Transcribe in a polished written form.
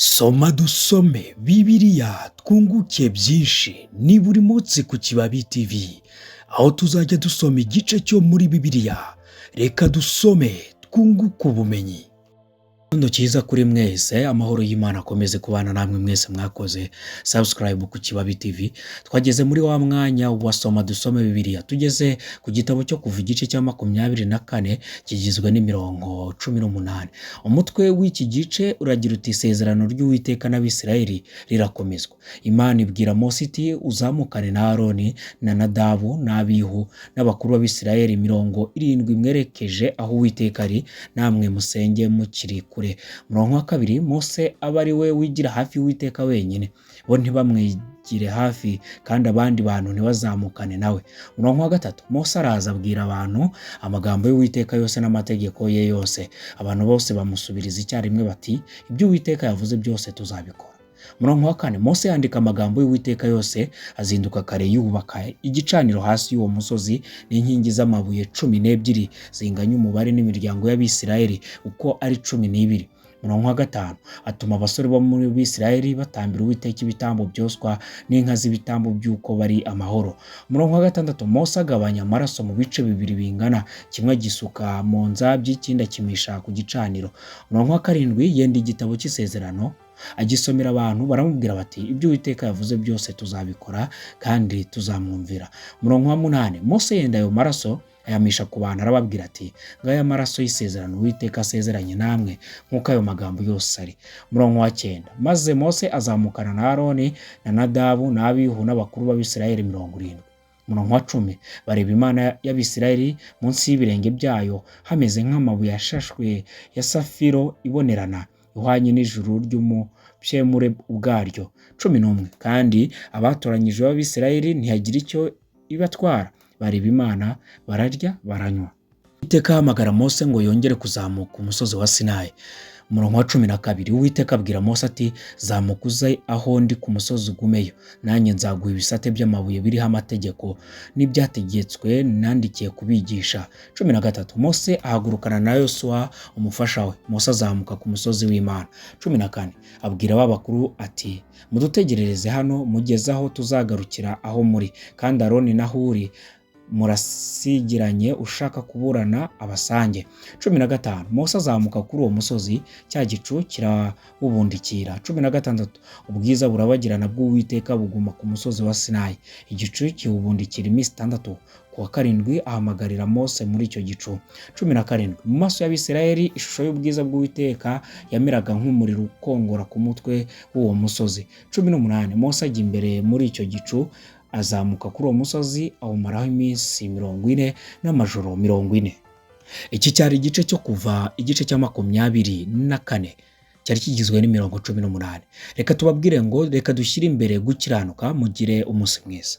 Soma dusome Bibiliya twunguke byinshi ni buri munsi ku Kibabi TV, aho tuzajya dusoma igice cyo muri Bibiliya. Reka dusome twunguke ubumenyi. Igitondo cyiza kuri mwese, amahoro y'Imana akomeze kubana namwe mwese mwakoze subscribe ku Kibabi TV. Twageze muri wa mwanya wa soma dusome Bibiliya, tugeze ku gitabo cyo kuva igice cya 24 kigizwe n'imirongo 18. Umutwe w'iki gice uragira uti isezerano ry'Uwiteka n'Abisirayeli rirakomezwa. Imana ibwira Mose iti uzamukane na Aroni na Nadabu n'Abihu n'abakuru b'Abisirayeli 70 mwerekeje aho Uwiteka ari, namwe musenge mukiri kure. Murongo wa kabiri, Mose aba ari we wigira hafi y'Uwiteka wenyine, bo ntibamwigire hafi kandi abandi bantu ntibazamukane nawe. Murongo wa gatatu, Mose araza abwira abantu amagambo y'Uwiteka yose n'amategeko ye yose. Abantu bose bamusubiriza icyarimwe bati ibyo Uwiteka yavuze byose tuzabikora. Murongo wa kane, Mose yandika amagambo y'Uwiteka yose, azinduka kare yubaka igicaniro hasi y'uwo musozi n'inkingi z'amabuye 12 zinganya umubare n'imiryango y'Abisirayeli uko ari 12. Murongo wa gatanu, atuma abasore bo muri Bisirayeli batambira Uwiteka ibitambo byoswa n'inka z'ibitambo by'uko bari amahoro. Murongo wa gatandatu, Mose agabanya amaraso mu bice bibiri bingana, kimwe gisuka mu nzabyi ikindi akimisha ku gicaniro. Murongo wa karindwi, yenda igitabo cy'isezerano agisomera abantu, baramubwira bati ibyo Uwiteka yavuze byose tuzabikora kandi tuzamwumvira. Murongo wa munani, Mose yenda ayo maraso ayamisha ku bantu, arababwira ati ngaya amaraso y'isezerano Uwiteka asezeranye namwe nk'uko ayo magambo yose ari. Murongo wa 9, maze Mose azamukana na Aroni na Nadabu n'Abihu n'abakuru b'Abisirayeli 70. Murongo wa 10, bareba Imana y'Abisirayeli munsi y'ibirenge byayo hameze nk'amabuye yashashwe ya safiro ibonerana, ihwanye n'ijuru ry'umupyemure ubwaryo. 11, kandi abatoranyije b'Abisirayeli ntiyagira icyo ibatwara, bareba Imana bararya baranywa. Uwiteka ahamagara Mose ngo yongere kuzamuka umusozi wa Sinayi. Murongo wa 12, Uwiteka abwira Mose ati zamuka uze aho ndi ku musozi ugumeyo, nanjye nzaguha ibisate by'amabuye biriho amategeko n'ibyategetswe nandikiye kubigisha. 13, Mose ahagurukana na Yosuwa umufasha we. Mose azamuka ku musozi w'Imana. 14, abwira babakuru ati mudutegerereze hano mugeze aho tuzagarukira aho muri, kandi Aroni na Huri murasigiranye ushaka kuburana abasange. 15, Mose azamuka kuri uwo musozi, cya gicu kirabubundikira. 16, ubwiza burabagirana bw'Uwiteka buguma ku musozi wa Sinayi, igicu kiwubundikira iminsi 6. Ku wa karindwi ahamagarira Mose muri icyo gicu. 17, mu maso y'Abisirayeli ishusho y'ubwiza bw'Uwiteka yameraga nk'umuriro ukongora ku mutwe w'uwo musozi. 18, Mose ajya imbere muri icyo gicu, azamuka kuri uwo musozi awumaraho iminsi 40 n'amajoro 40. Iki cyari igice cyo kuva igice cya 24 cyari kigizwe n'imirongo 18. Reka tubabwire ngo reka dushyire imbere gukiranuka, mugire umunsi mwiza.